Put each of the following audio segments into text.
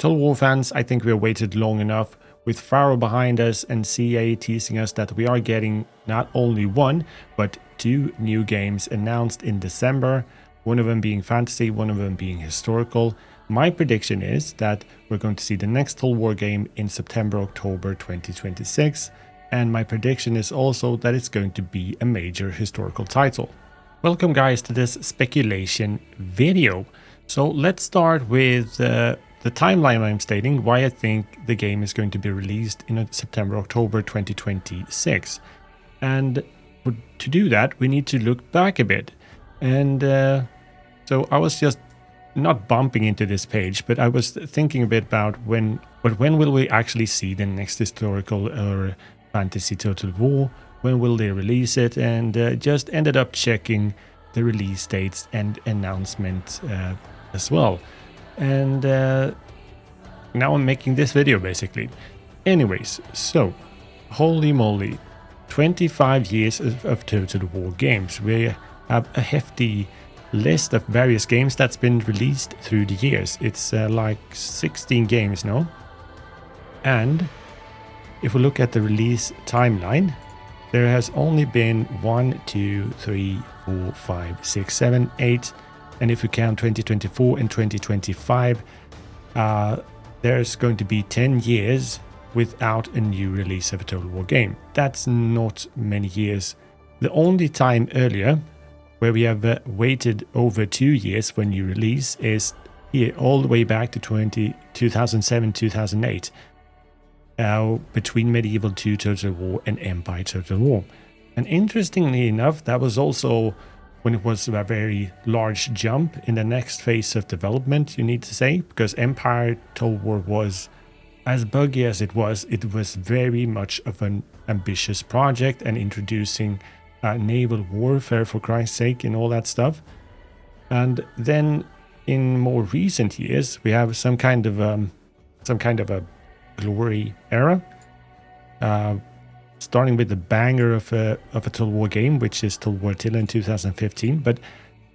Total War fans, I think we have waited long enough. With Pharaoh behind us and CA teasing us that we are getting not only one, but two new games announced in December, one of them being fantasy, one of them being historical. My prediction is that we're going to see the next Total War game in September, October 2026, and my prediction is also that it's going to be a major historical title. Welcome guys to this speculation video. So let's start with the timeline I'm stating, why I think the game is going to be released in September, October 2026. And to do that, we need to look back a bit. And so I was just not bumping into this page, but I was thinking a bit about when will we actually see the next historical or fantasy Total War? When will they release it? And just ended up checking the release dates and announcement as well. And now I'm making this video basically. Anyways, so holy moly, 25 years of Total War games. We have a hefty list of various games that's been released through the years. It's like 16 games now. And if we look at the release timeline, there has only been 1, 2, 3, 4, 5, 6, 7, 8. And if we count 2024 and 2025, there's going to be 10 years without a new release of a Total War game. That's not many years. The only time earlier where we have waited over 2 years for a new release is here all the way back to 2007-2008. Between Medieval 2 Total War and Empire Total War. And interestingly enough, that was also when it was a very large jump in the next phase of development, you need to say, because Empire Total War was, as buggy as it was very much of an ambitious project and introducing naval warfare for Christ's sake and all that stuff. And then in more recent years, we have some kind of a glory era, starting with the banger of a Total War game, which is Total War Attila in 2015. But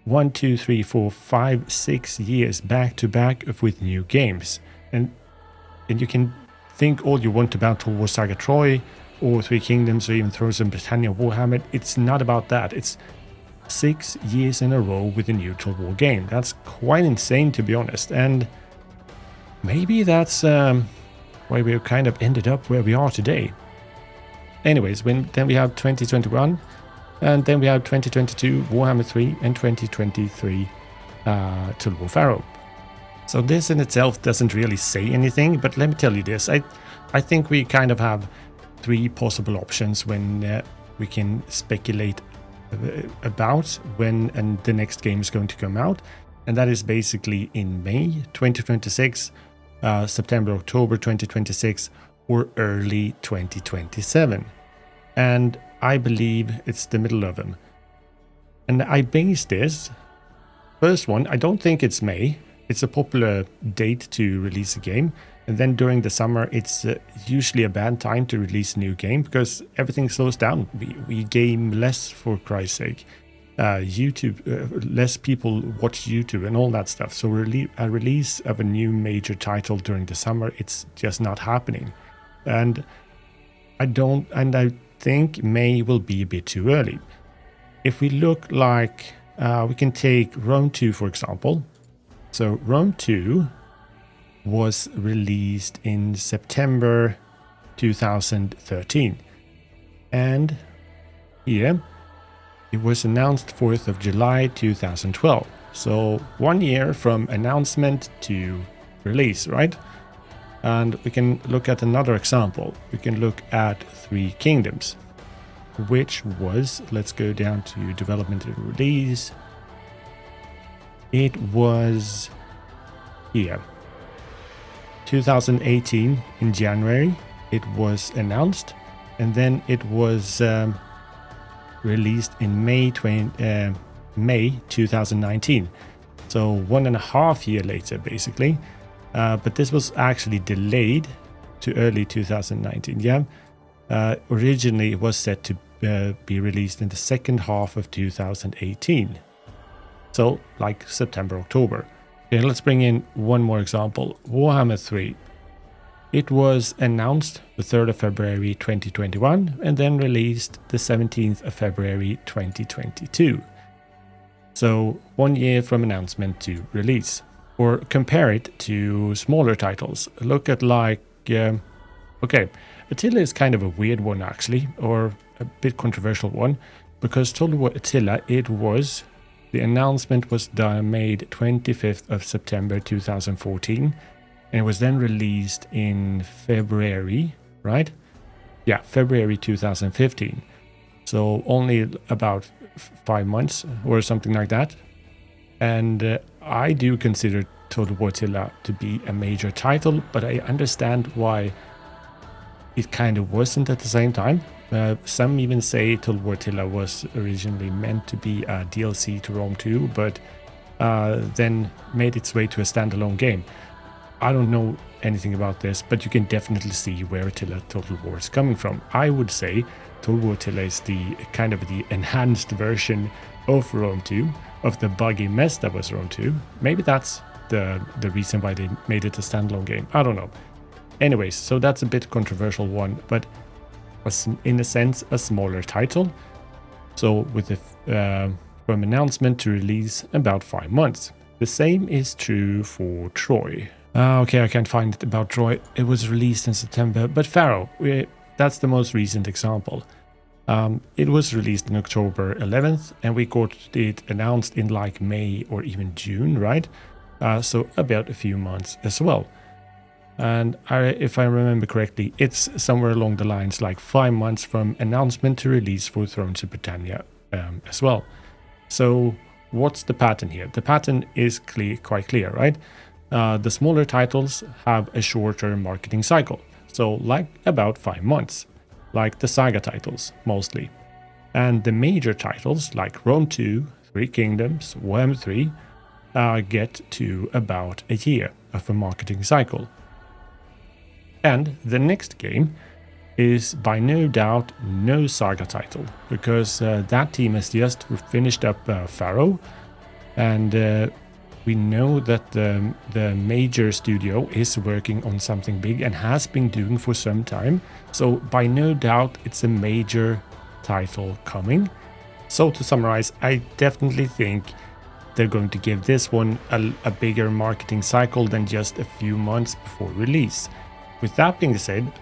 1, 2, 3, 4, 5, 6 years back to back with new games, and you can think all you want about Total War Saga Troy or Three Kingdoms or even throw some Britannia Warhammer. It's not about that. It's 6 years in a row with a new Total War game. That's quite insane, to be honest, and maybe that's why we kind of ended up where we are today. Anyways, then we have 2021, and then we have 2022 Warhammer 3 and 2023 Total War Pharaoh. So this in itself doesn't really say anything, but let me tell you this. I think we kind of have 3 possible options when we can speculate about when and the next game is going to come out. And that is basically in May 2026, September, October 2026, or early 2027. And I believe it's the middle of them. And I base this, first one, I don't think it's May. It's a popular date to release a game. And then during the summer, it's usually a bad time to release a new game because everything slows down. We game less, for Christ's sake. YouTube, less people watch YouTube and all that stuff. So a release of a new major title during the summer, it's just not happening. And I think May will be a bit too early. If we look like, we can take Rome 2, for example. So Rome 2 was released in September 2013. And here, it was announced 4th of July 2012. So 1 year from announcement to release, right? And we can look at another example. We can look at Three Kingdoms, which was, let's go down to development and release. It was here, 2018 in January. It was announced, and then it was released in May 2019. So 1.5 years later, basically. But this was actually delayed to early 2019. Yeah, originally it was set to be released in the second half of 2018. So like September, October. Okay, let's bring in one more example. Warhammer 3. It was announced the 3rd of February 2021 and then released the 17th of February 2022. So 1 year from announcement to release. Or compare it to smaller titles. Look at okay, Attila is kind of a weird one actually, or a bit controversial one, because Total War Attila, the announcement was made 25th of September 2014, and it was then released in February, right? Yeah, February 2015. So only about 5 months or something like that. And I do consider Total War Attila to be a major title, but I understand why it kind of wasn't at the same time. Some even say Total War Attila was originally meant to be a DLC to Rome 2, but then made its way to a standalone game. I don't know anything about this, but you can definitely see where Attila Total War is coming from. I would say Total War Attila is the kind of the enhanced version of Rome 2, of the buggy mess that was Rome 2. Maybe that's the reason why they made it a standalone game. I don't know. Anyways, so that's a bit controversial one, but was in a sense a smaller title. So with the from announcement to release about 5 months. The same is true for Troy. Okay, I can't find it about Troy. It was released in September, but Pharaoh, that's the most recent example. It was released in October 11th, and we got it announced in like May or even June, right? So about a few months as well. And if I remember correctly, it's somewhere along the lines like 5 months from announcement to release for Thrones of Britannia as well. So what's the pattern here? The pattern is quite clear, right? The smaller titles have a shorter marketing cycle. So like about 5 months, like the Saga titles mostly. And the major titles like Rome 2, Three Kingdoms, Warhammer 3 get to about a year of a marketing cycle. And the next game is by no doubt no Saga title, because that team has just finished up Pharaoh, and we know that the major studio is working on something big and has been doing for some time. So by no doubt it's a major title coming. So to summarize, I definitely think they're going to give this one a bigger marketing cycle than just a few months before release. With that being said,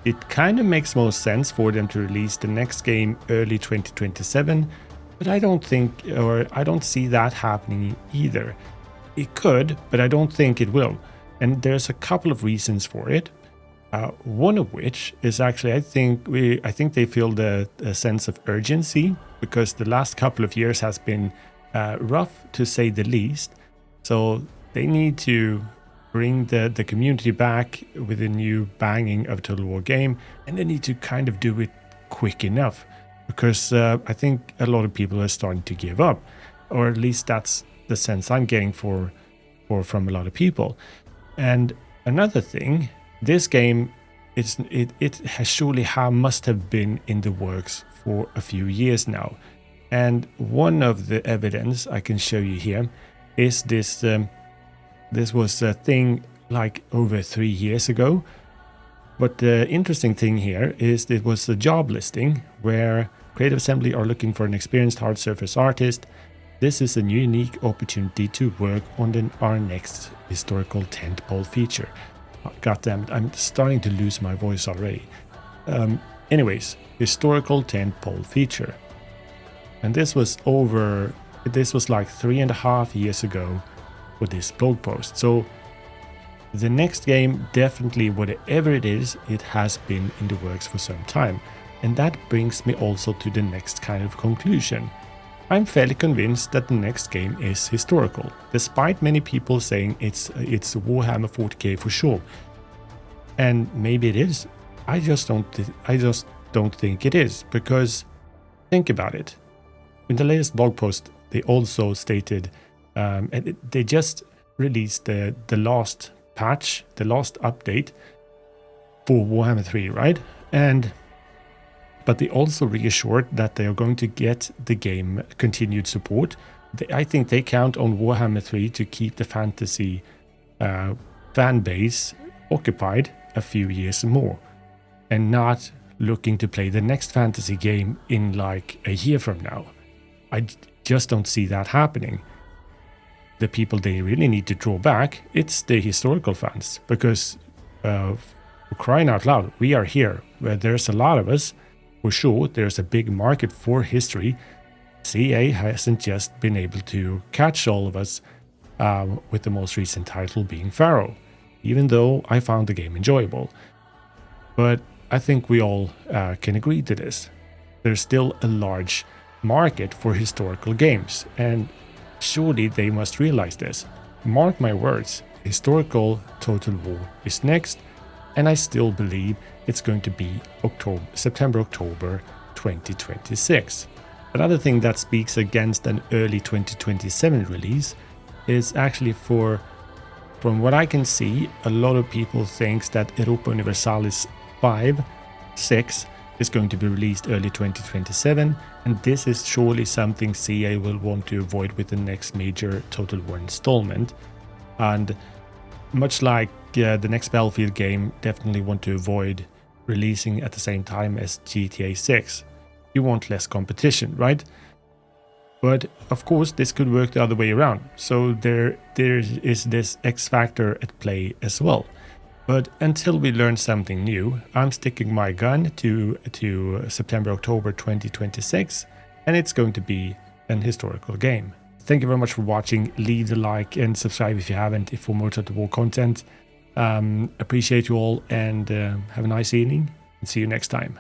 it kind of makes most sense for them to release the next game early 2027, but I don't see that happening either. It could, but I don't think it will. And there's a couple of reasons for it. One of which is actually, I think they feel the sense of urgency, because the last couple of years has been rough to say the least. So they need to bring the community back with a new banging of Total War game, and they need to kind of do it quick enough, because I think a lot of people are starting to give up, or at least that's the sense I'm getting from a lot of people. And another thing, this game it has surely must have been in the works for a few years now, and one of the evidence I can show you here is this. This was a thing like over 3 years ago. But the interesting thing here is it was a job listing where Creative Assembly are looking for an experienced hard surface artist. This is a unique opportunity to work on our next historical tentpole feature. God damn it, I'm starting to lose my voice already. Anyways, historical tentpole feature. And this was like 3.5 years ago with this blog post. So the next game, definitely whatever it is, it has been in the works for some time. And that brings me also to the next kind of conclusion. I'm fairly convinced that the next game is historical, despite many people saying it's Warhammer 40k for sure. And maybe it is. I just don't think it is, because think about it. In the latest blog post, they also stated they just released the last patch, the last update for Warhammer 3, right? But they also reassured that they are going to get the game continued support I think they count on Warhammer 3 to keep the fantasy fan base occupied a few years more, and not looking to play the next fantasy game in like a year from now. I just don't see that happening. The people they really need to draw back, it's the historical fans, because crying out loud, we are here. Where there's a lot of us, for sure, there's a big market for history. CA hasn't just been able to catch all of us with the most recent title being Pharaoh, even though I found the game enjoyable. But I think we all can agree to this. There's still a large market for historical games, and surely they must realize this. Mark my words, historical Total War is next, and I still believe it's going to be September-October 2026. Another thing that speaks against an early 2027 release is actually from what I can see, a lot of people think that Europa Universalis 6 is going to be released early 2027, and this is surely something CA will want to avoid with the next major Total War installment. And much like the next Battlefield game, definitely want to avoid releasing at the same time as GTA 6. You want less competition, right? But of course, this could work the other way around. So there is this X factor at play as well. But until we learn something new, I'm sticking my gun to September-October 2026, and it's going to be an historical game. Thank you very much for watching. Leave the like and subscribe if you haven't for more Total War content. Appreciate you all, and have a nice evening, and see you next time.